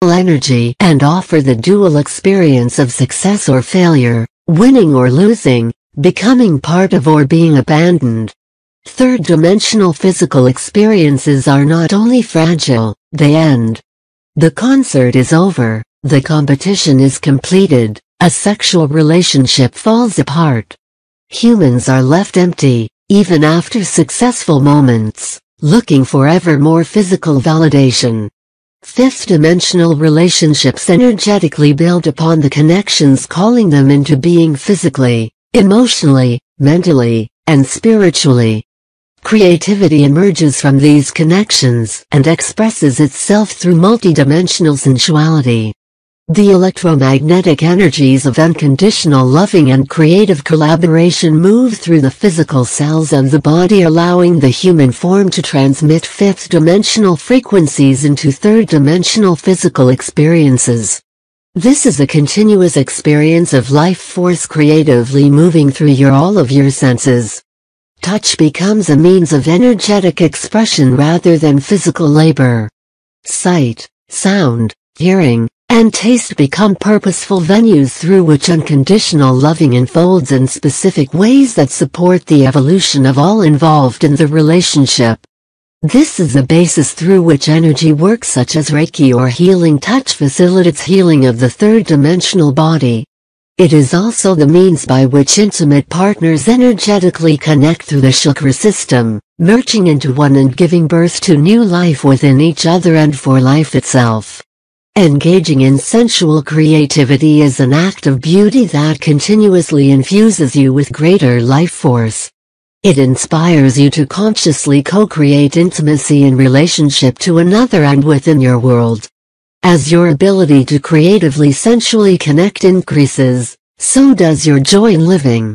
powerful energy and offer the dual experience of success or failure, winning or losing, becoming part of or being abandoned. Third-dimensional physical experiences are not only fragile, they end. The concert is over, the competition is completed, a sexual relationship falls apart. Humans are left empty, even after successful moments, looking for ever more physical validation. Fifth-dimensional relationships energetically build upon the connections, calling them into being physically, emotionally, mentally, and spiritually. Creativity emerges from these connections and expresses itself through multidimensional sensuality. The electromagnetic energies of unconditional loving and creative collaboration move through the physical cells of the body, allowing the human form to transmit fifth-dimensional frequencies into third-dimensional physical experiences. This is a continuous experience of life force creatively moving through all of your senses. Touch becomes a means of energetic expression rather than physical labor. Sight, sound, hearing, and taste become purposeful venues through which unconditional loving unfolds in specific ways that support the evolution of all involved in the relationship. This is the basis through which energy work such as Reiki or healing touch facilitates healing of the third-dimensional body. It is also the means by which intimate partners energetically connect through the chakra system, merging into one and giving birth to new life within each other and for life itself. Engaging in sensual creativity is an act of beauty that continuously infuses you with greater life force. It inspires you to consciously co-create intimacy in relationship to another and within your world. As your ability to creatively sensually connect increases, so does your joy in living.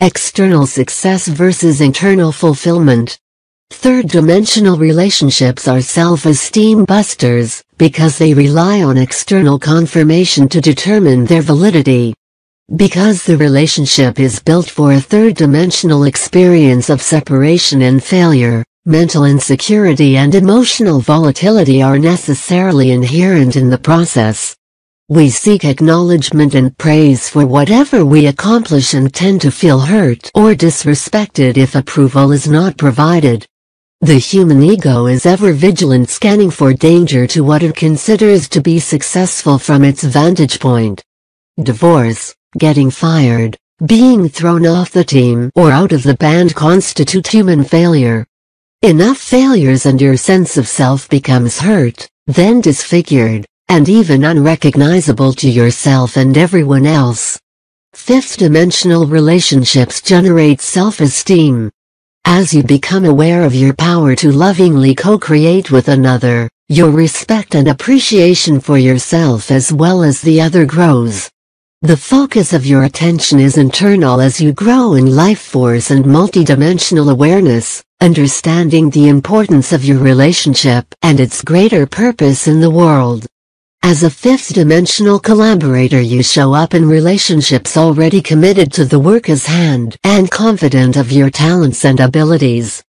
External success versus internal fulfillment. Third-dimensional relationships are self-esteem busters, because they rely on external confirmation to determine their validity. Because the relationship is built for a third-dimensional experience of separation and failure, mental insecurity and emotional volatility are necessarily inherent in the process. We seek acknowledgement and praise for whatever we accomplish and tend to feel hurt or disrespected if approval is not provided. The human ego is ever vigilant, scanning for danger to what it considers to be successful from its vantage point. Divorce, getting fired, being thrown off the team or out of the band constitute human failure. Enough failures and your sense of self becomes hurt, then disfigured, and even unrecognizable to yourself and everyone else. Fifth-dimensional relationships generate self-esteem. As you become aware of your power to lovingly co-create with another, your respect and appreciation for yourself as well as the other grows. The focus of your attention is internal as you grow in life force and multidimensional awareness, understanding the importance of your relationship and its greater purpose in the world. As a fifth-dimensional collaborator, you show up in relationships already committed to the work as hand and confident of your talents and abilities.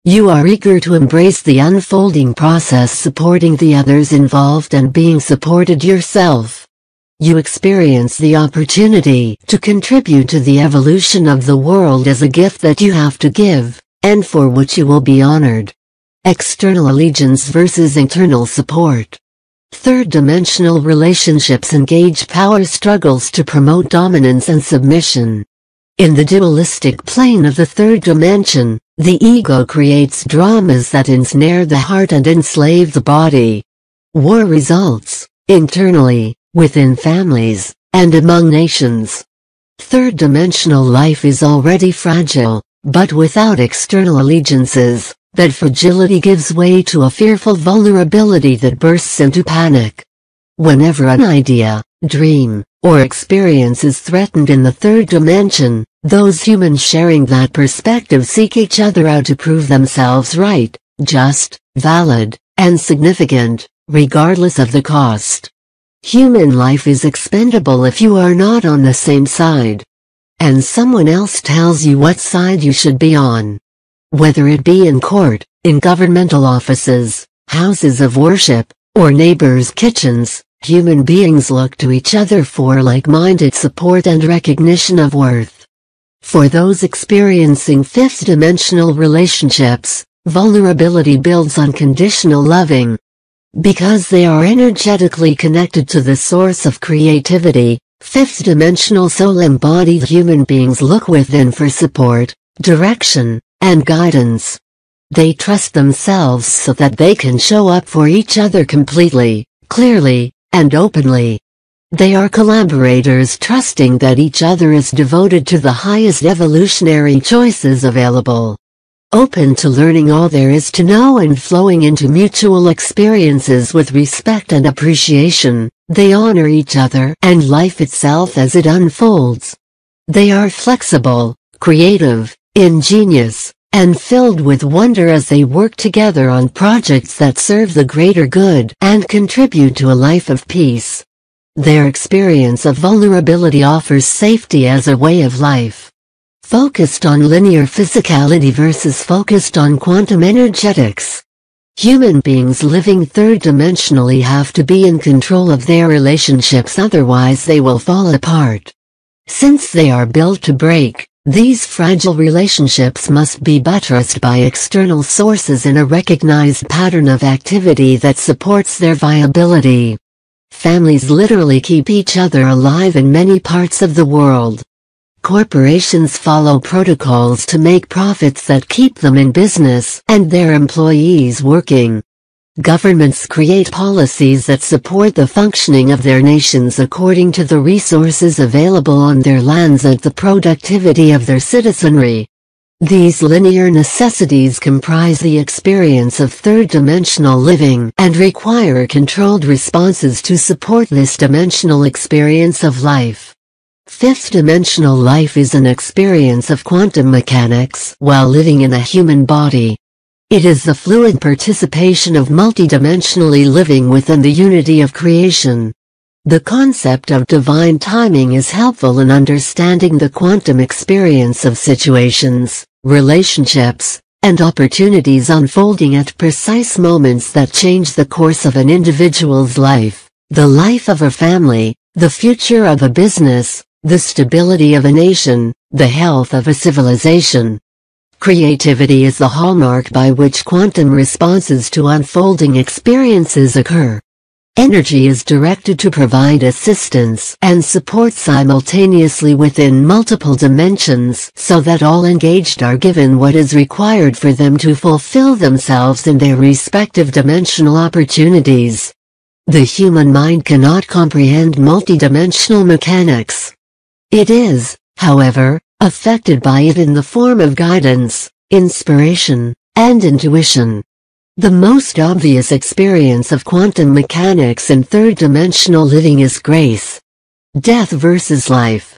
You are eager to embrace the unfolding process, supporting the others involved and being supported yourself. You experience the opportunity to contribute to the evolution of the world as a gift that you have to give, and for which you will be honored. External allegiance versus internal support. Third-dimensional relationships engage power struggles to promote dominance and submission. In the dualistic plane of the third dimension, the ego creates dramas that ensnare the heart and enslave the body. War results, internally, within families, and among nations. Third-dimensional life is already fragile, but without external allegiances, that fragility gives way to a fearful vulnerability that bursts into panic. Whenever an idea, dream, or experience is threatened in the third dimension, those humans sharing that perspective seek each other out to prove themselves right, just, valid, and significant, regardless of the cost. Human life is expendable if you are not on the same side. And someone else tells you what side you should be on. Whether it be in court, in governmental offices, houses of worship, or neighbors' kitchens, Human beings look to each other for like-minded support and recognition of worth. For those experiencing fifth-dimensional relationships, vulnerability builds unconditional loving. Because they are energetically connected to the source of creativity, fifth-dimensional soul-embodied human beings look within for support, direction, and guidance. They trust themselves so that they can show up for each other completely, clearly, and openly. They are collaborators trusting that each other is devoted to the highest evolutionary choices available. Open to learning all there is to know and flowing into mutual experiences with respect and appreciation, they honor each other and life itself as it unfolds. They are flexible, creative, ingenious, and filled with wonder as they work together on projects that serve the greater good and contribute to a life of peace. Their experience of vulnerability offers safety as a way of life. Focused on linear physicality versus focused on quantum energetics. Human beings living third-dimensionally have to be in control of their relationships, otherwise they will fall apart. Since they are built to break, these fragile relationships must be buttressed by external sources in a recognized pattern of activity that supports their viability. Families literally keep each other alive in many parts of the world. Corporations follow protocols to make profits that keep them in business and their employees working. Governments create policies that support the functioning of their nations according to the resources available on their lands and the productivity of their citizenry. These linear necessities comprise the experience of third-dimensional living and require controlled responses to support this dimensional experience of life. Fifth-dimensional life is an experience of quantum mechanics while living in a human body. It is the fluid participation of multidimensionally living within the unity of creation. The concept of divine timing is helpful in understanding the quantum experience of situations, relationships, and opportunities unfolding at precise moments that change the course of an individual's life, the life of a family, the future of a business, the stability of a nation, the health of a civilization. Creativity is the hallmark by which quantum responses to unfolding experiences occur. Energy is directed to provide assistance and support simultaneously within multiple dimensions so that all engaged are given what is required for them to fulfill themselves in their respective dimensional opportunities. The human mind cannot comprehend multidimensional mechanics. It is, however, affected by it in the form of guidance, inspiration, and intuition. The most obvious experience of quantum mechanics in third-dimensional living is grace. Death versus life.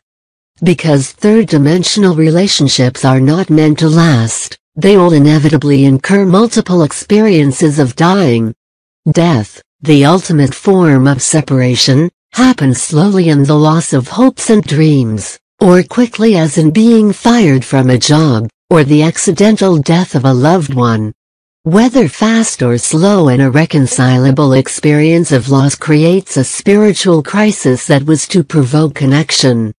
Because third-dimensional relationships are not meant to last, they will inevitably incur multiple experiences of dying. Death, the ultimate form of separation, happens slowly in the loss of hopes and dreams, or quickly as in being fired from a job, or the accidental death of a loved one. Whether fast or slow, an irreconcilable experience of loss creates a spiritual crisis that was to provoke connection.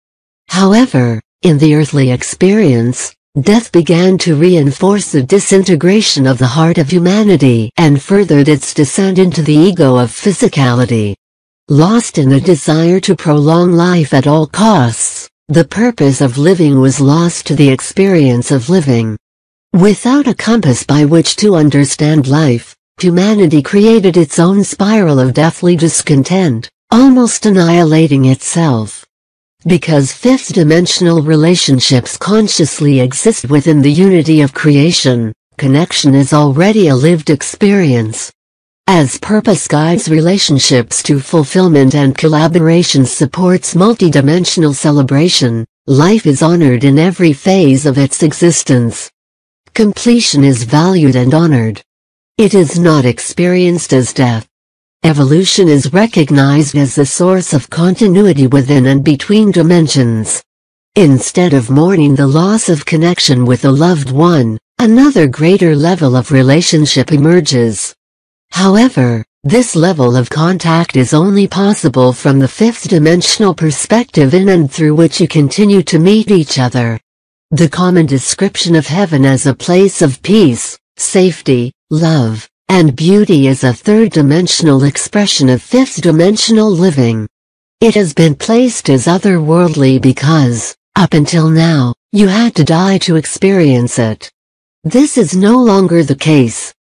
However, in the earthly experience, death began to reinforce the disintegration of the heart of humanity and furthered its descent into the ego of physicality. Lost in a desire to prolong life at all costs, the purpose of living was lost to the experience of living. Without a compass by which to understand life, humanity created its own spiral of deathly discontent, almost annihilating itself. Because fifth-dimensional relationships consciously exist within the unity of creation, connection is already a lived experience. As purpose guides relationships to fulfillment and collaboration supports multidimensional celebration, life is honored in every phase of its existence. Completion is valued and honored. It is not experienced as death. Evolution is recognized as the source of continuity within and between dimensions. Instead of mourning the loss of connection with a loved one, another greater level of relationship emerges. However, This level of contact is only possible from the fifth dimensional perspective in and through which you continue to meet each other. The common description of heaven as a place of peace, safety, love, and beauty is a third-dimensional expression of fifth-dimensional living. It has been placed as otherworldly because, up until now, you had to die to experience it. This is no longer the case.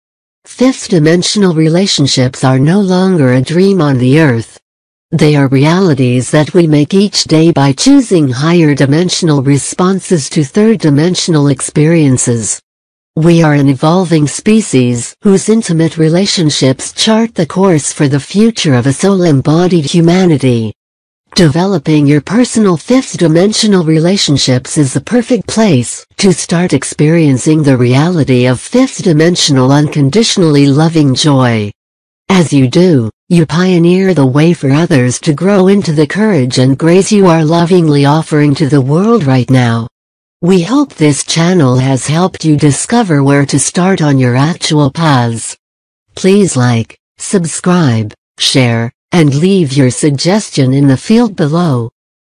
Fifth-dimensional relationships are no longer a dream on the earth. They are realities that we make each day by choosing higher dimensional responses to third-dimensional experiences. We are an evolving species whose intimate relationships chart the course for the future of a soul-embodied humanity. Developing your personal fifth-dimensional relationships is the perfect place to start experiencing the reality of fifth-dimensional unconditionally loving joy. As you do, you pioneer the way for others to grow into the courage and grace you are lovingly offering to the world right now. We hope this channel has helped you discover where to start on your actual paths. Please like, subscribe, share, and leave your suggestion in the field below.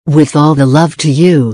With all the love to you.